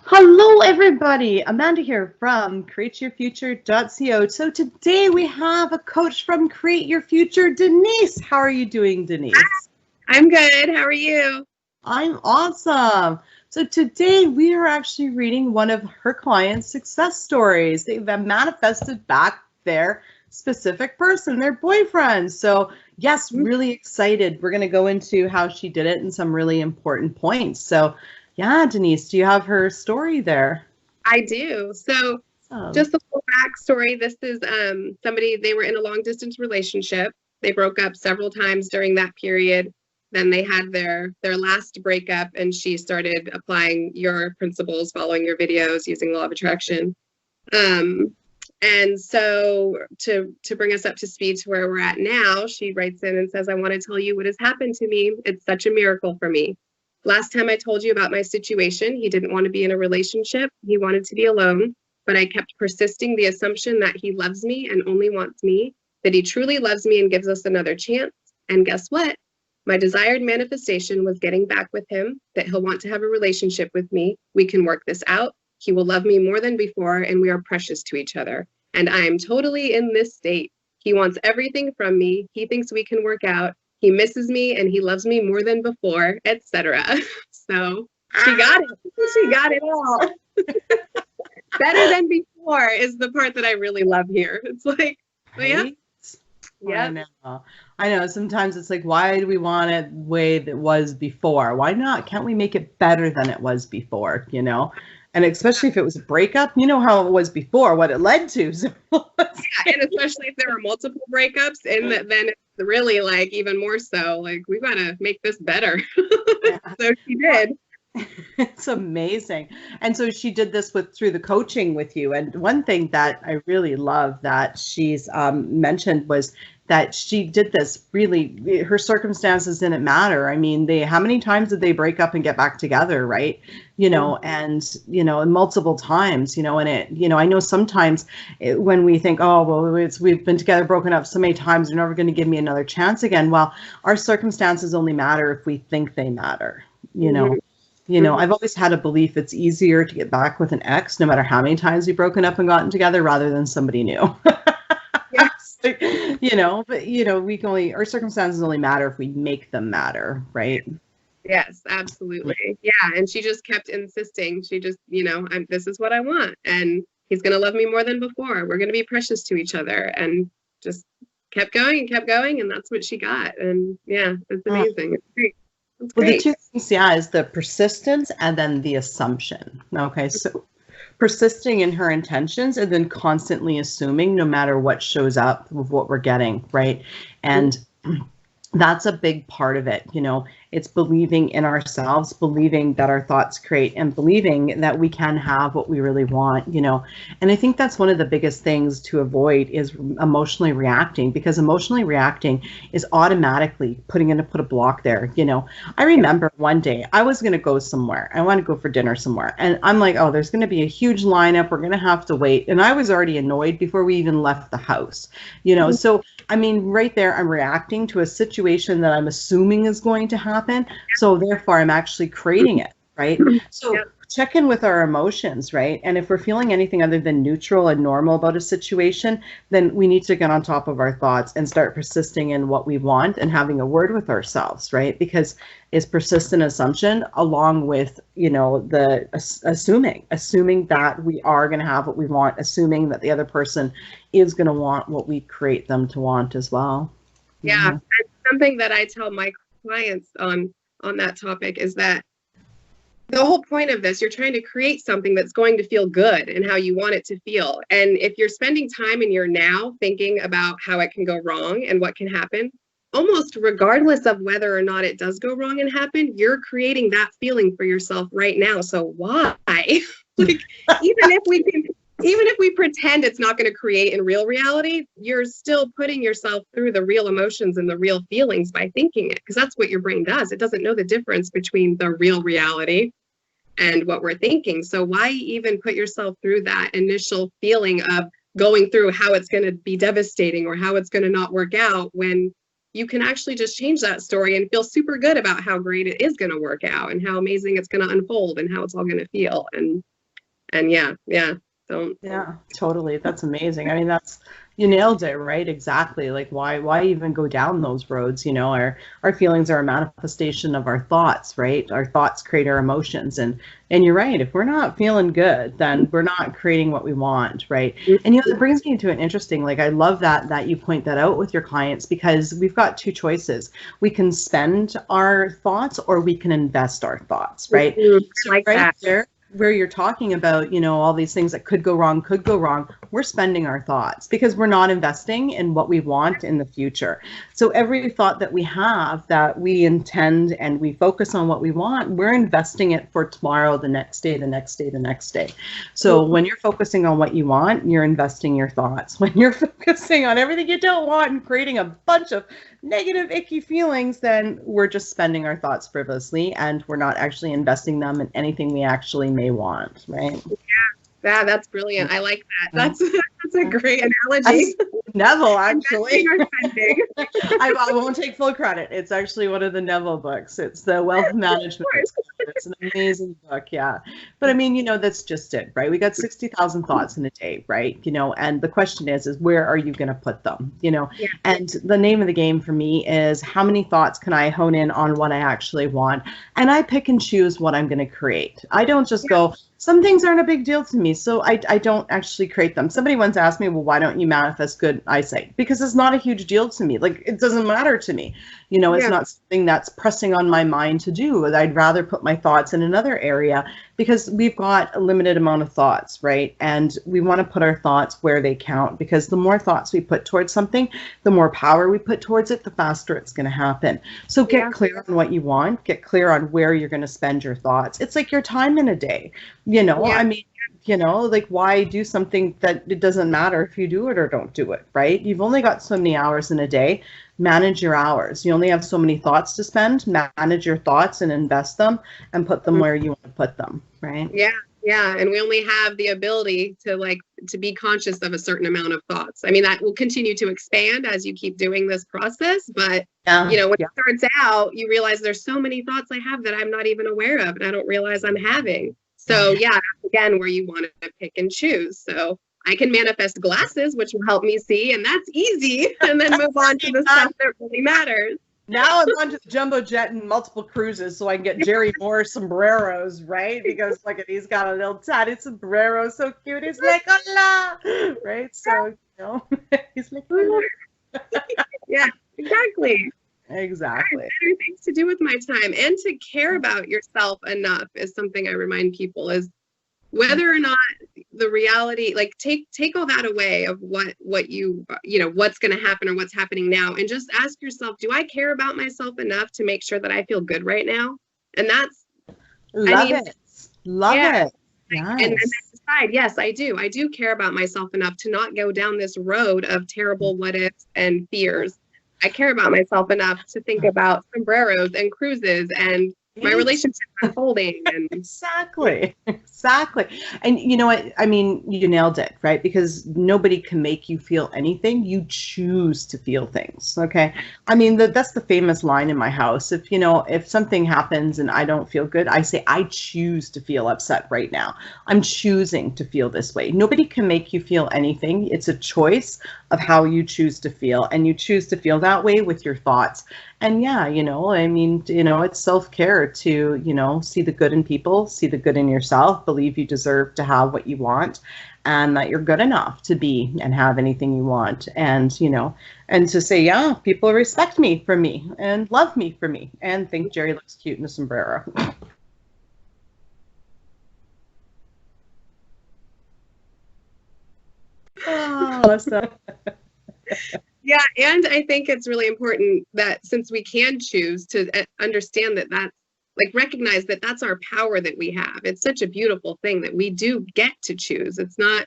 Hello, everybody. Amanda here from createyourfuture.co. So today we have a coach from Create Your Future, Denise. How are you doing, Denise? I'm good. How are you? I'm awesome. So today we are actually reading one of her clients' success stories. They've manifested back their specific person, their boyfriend. So yes, really excited. We're going to go into how she did it and some really important points. So yeah, Denise, do you have her story there? I do. So Oh. just a little backstory. This is somebody, they were in a long distance relationship. They broke up several times during that period. Then they had their last breakup, and she started applying your principles, following your videos, using law of attraction. Um, and so to bring us up to speed to where we're at now, she writes in and says, I want to tell you what has happened to me. It's such a miracle for me. Last time I told you about my situation, he didn't want to be in a relationship. He wanted to be alone, but I kept persisting the assumption that he loves me and only wants me, that he truly loves me and gives us another chance. And guess what? My desired manifestation was getting back with him, that he'll want to have a relationship with me. We can work this out. He will love me more than before, and we are precious to each other. And I am totally in this state. He wants everything from me. He thinks we can work out. He misses me and he loves me more than before, etc. So she got it. She got it all. Better than before is the part that I really love here. It's like, yeah. Yeah. I know. Sometimes it's like, why do we want it the way that was before? Why not? Can't we make it better than it was before, you know? And especially if it was a breakup, you know how it was before, what it led to. So yeah, and especially if there were multiple breakups, and then it's really like even more so, like we gotta make this better. yeah. So she did. It's amazing. And so she did this through the coaching with you. And one thing that I really love that she's mentioned was that she did this really, her circumstances didn't matter. I mean, how many times did they break up and get back together, right? And multiple times, and I know sometimes when we think, oh, well, we've been together, broken up so many times, they're never going to give me another chance again. Well, our circumstances only matter if we think they matter, I've always had a belief it's easier to get back with an ex, no matter how many times we've broken up and gotten together, rather than somebody new. Yes. We can our circumstances only matter if we make them matter, right? Yes, absolutely. Yeah, and she just kept insisting. She just, this is what I want, and he's going to love me more than before. We're going to be precious to each other, and just kept going, and that's what she got. And yeah, it's amazing. It's great. Well, the two things, is the persistence and then the assumption. Okay, so persisting in her intentions and then constantly assuming no matter what shows up with what we're getting, right? And that's a big part of it. It's believing in ourselves, believing that our thoughts create, and believing that we can have what we really want, And I think that's one of the biggest things to avoid is emotionally reacting, because emotionally reacting is automatically put a block there. I remember one day I was going to go somewhere. I want to go for dinner somewhere. And I'm like, oh, there's going to be a huge lineup. We're going to have to wait. And I was already annoyed before we even left the house, So, I mean, right there, I'm reacting to a situation that I'm assuming is going to happen. So therefore, I'm actually creating it, right? So check in with our emotions, right? And if we're feeling anything other than neutral and normal about a situation, then we need to get on top of our thoughts and start persisting in what we want and having a word with ourselves, right? Because it's persistent assumption along with, the assuming that we are going to have what we want, assuming that the other person is going to want what we create them to want as well. Yeah, and something that I tell my clients on that topic is that the whole point of this, you're trying to create something that's going to feel good and how you want it to feel. And if you're spending time in your now thinking about how it can go wrong and what can happen, almost regardless of whether or not it does go wrong and happen, you're creating that feeling for yourself right now. So why? Even if we pretend it's not going to create in real reality, you're still putting yourself through the real emotions and the real feelings by thinking it, because that's what your brain does. It doesn't know the difference between the real reality and what we're thinking. So why even put yourself through that initial feeling of going through how it's going to be devastating or how it's going to not work out, when you can actually just change that story and feel super good about how great it is going to work out and how amazing it's going to unfold and how it's all going to feel. And And yeah. So Yeah, totally. That's amazing. I mean, you nailed it, right? Exactly. Like why even go down those roads? Our feelings are a manifestation of our thoughts, right? Our thoughts create our emotions. And you're right. If we're not feeling good, then we're not creating what we want, right? And that brings me to an interesting, like I love that you point that out with your clients, because we've got two choices. We can spend our thoughts or we can invest our thoughts, right? like right that. there where you're talking about, all these things that could go wrong, we're spending our thoughts because we're not investing in what we want in the future. So every thought that we have that we intend and we focus on what we want, we're investing it for tomorrow, the next day, the next day, the next day. So when you're focusing on what you want, you're investing your thoughts. When you're focusing on everything you don't want and creating a bunch of negative, icky feelings, then we're just spending our thoughts frivolously and we're not actually investing them in anything we actually may want, right? Yeah, that's brilliant. I like that. That's a great analogy. Neville, actually. I won't take full credit. It's actually one of the Neville books. It's the Wealth Management. It's an amazing book, yeah. But I mean, that's just it, right? We got 60,000 thoughts in a day, right? And the question is where are you going to put them? And the name of the game for me is how many thoughts can I hone in on what I actually want? And I pick and choose what I'm going to create. I don't just go, some things aren't a big deal to me, so I don't actually create them. Somebody once asked me, well, why don't you manifest good eyesight? Because it's not a huge deal to me. Like, it doesn't matter to me. It's not something that's pressing on my mind to do. I'd rather put my thoughts in another area because we've got a limited amount of thoughts, right? And we want to put our thoughts where they count, because the more thoughts we put towards something, the more power we put towards it, the faster it's going to happen. So get clear on what you want, get clear on where you're going to spend your thoughts. It's like your time in a day. I mean, like, why do something that it doesn't matter if you do it or don't do it, right? You've only got so many hours in a day. Manage your hours. You only have so many thoughts to spend. Manage your thoughts and invest them and put them where you want to put them, right? Yeah. And we only have the ability to be conscious of a certain amount of thoughts. I mean, that will continue to expand as you keep doing this process. But, when it starts out, you realize there's so many thoughts I have that I'm not even aware of and I don't realize I'm having. So that's again where you want to pick and choose. So I can manifest glasses, which will help me see, and that's easy. And then move on to the stuff that really matters. Now I'm on to the jumbo jet and multiple cruises so I can get Jerry Moore sombreros, right? Because look at, he's got a little tatted sombrero, so cute. He's like, hola, right? So, he's like, hola. Yeah, exactly. Exactly. Better things to do with my time, and to care about yourself enough is something I remind people, is whether or not the reality, like take all that away of what you what's going to happen or what's happening now, and just ask yourself, do I care about myself enough to make sure that I feel good right now? And that's love it. Nice. And then decide, yes, I do care about myself enough to not go down this road of terrible what ifs and fears. I care about myself enough to think about sombreros and cruises and my relationship unfolding. And exactly. And you know what? I mean, you nailed it, right? Because nobody can make you feel anything. You choose to feel things. Okay. I mean, that's the famous line in my house. If something happens and I don't feel good, I say, I choose to feel upset right now. I'm choosing to feel this way. Nobody can make you feel anything. It's a choice of how you choose to feel, and you choose to feel that way with your thoughts. And it's self-care to, see the good in people, see the good in yourself, believe you deserve to have what you want, and that you're good enough to be and have anything you want. And, and to say, yeah, people respect me for me and love me for me and think Jerry looks cute in a sombrero. Oh, so. Yeah, and I think it's really important that since we can choose, to understand that that's recognize that that's our power that we have. It's such a beautiful thing that we do get to choose. It's not,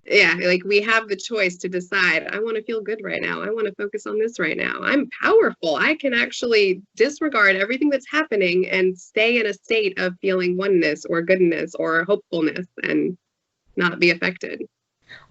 we have the choice to decide, I want to feel good right now. I want to focus on this right now. I'm powerful. I can actually disregard everything that's happening and stay in a state of feeling oneness or goodness or hopefulness and not be affected.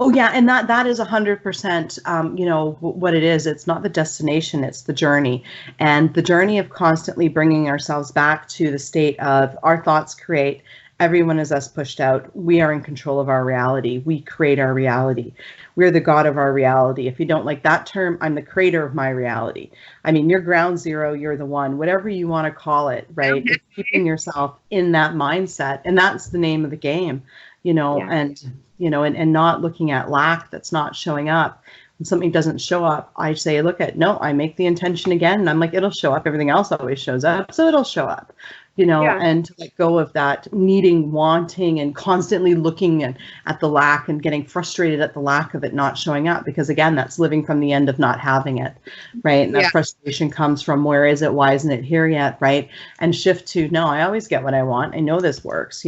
Oh yeah, and that is 100%, what it is. It's not the destination, it's the journey. And the journey of constantly bringing ourselves back to the state of our thoughts create Everyone is us pushed out. We are in control of our reality. We create our reality. We're the God of our reality. If you don't like that term, I'm the creator of my reality. I mean, you're ground zero, you're the one, whatever you want to call it, right? It's keeping yourself in that mindset. And that's the name of the game, and not looking at lack that's not showing up. When something doesn't show up, I say, I make the intention again. And I'm like, it'll show up. Everything else always shows up. So it'll show up. And to let go of that needing, wanting, and constantly looking at the lack and getting frustrated at the lack of it not showing up. Because again, that's living from the end of not having it, right? And that frustration comes from, where is it? Why isn't it here yet, right? And shift to, no, I always get what I want. I know this works,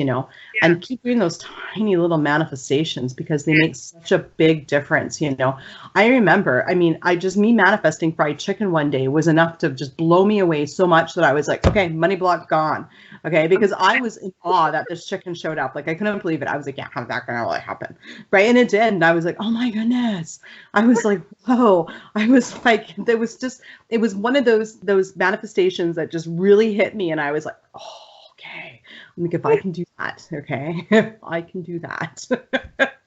and keep doing those tiny little manifestations, because they make such a big difference. I remember, me manifesting fried chicken one day was enough to just blow me away so much that I was like, okay, money block gone. Okay, because I was in awe that this chicken showed up. Like, I couldn't believe it. I was like, how's that gonna really happen? Right. And it did. And I was like, oh my goodness. I was like, whoa. I was like, it was one of those manifestations that just really hit me. And I was like, oh, okay. Like, if I can do that, okay, I can do that.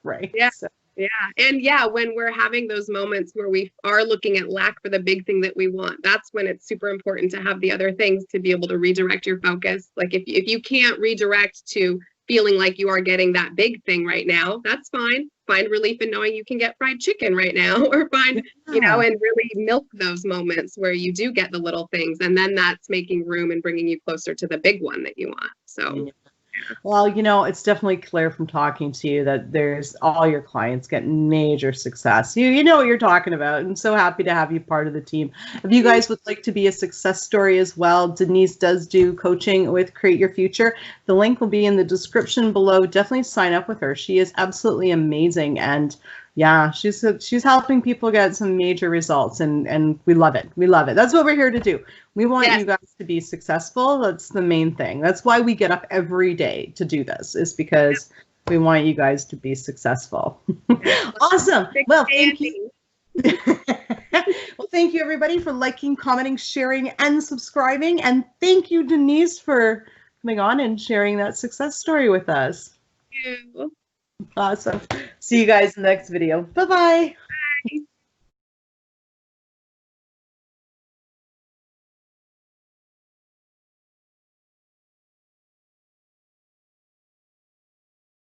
Right. Yeah. So. Yeah. And when we're having those moments where we are looking at lack for the big thing that we want, that's when it's super important to have the other things to be able to redirect your focus. Like, if you can't redirect to feeling like you are getting that big thing right now, that's fine. Find relief in knowing you can get fried chicken right now, or find, and really milk those moments where you do get the little things. And then that's making room and bringing you closer to the big one that you want. So. Well, it's definitely clear from talking to you that there's all your clients get major success. You know what you're talking about. I'm so happy to have you part of the team. If you guys would like to be a success story as well, Denise does do coaching with Create Your Future. The link will be in the description below. Definitely sign up with her. She is absolutely amazing. And she's helping people get some major results, and we love it. We love it. That's what we're here to do. We want you guys to be successful. That's the main thing. That's why we get up every day to do this, is because we want you guys to be successful. Awesome. Well, thank you. Well, thank you everybody for liking, commenting, sharing, and subscribing. And thank you, Denise, for coming on and sharing that success story with us. Thank you. Awesome. See you guys in the next video. Bye-bye. Bye.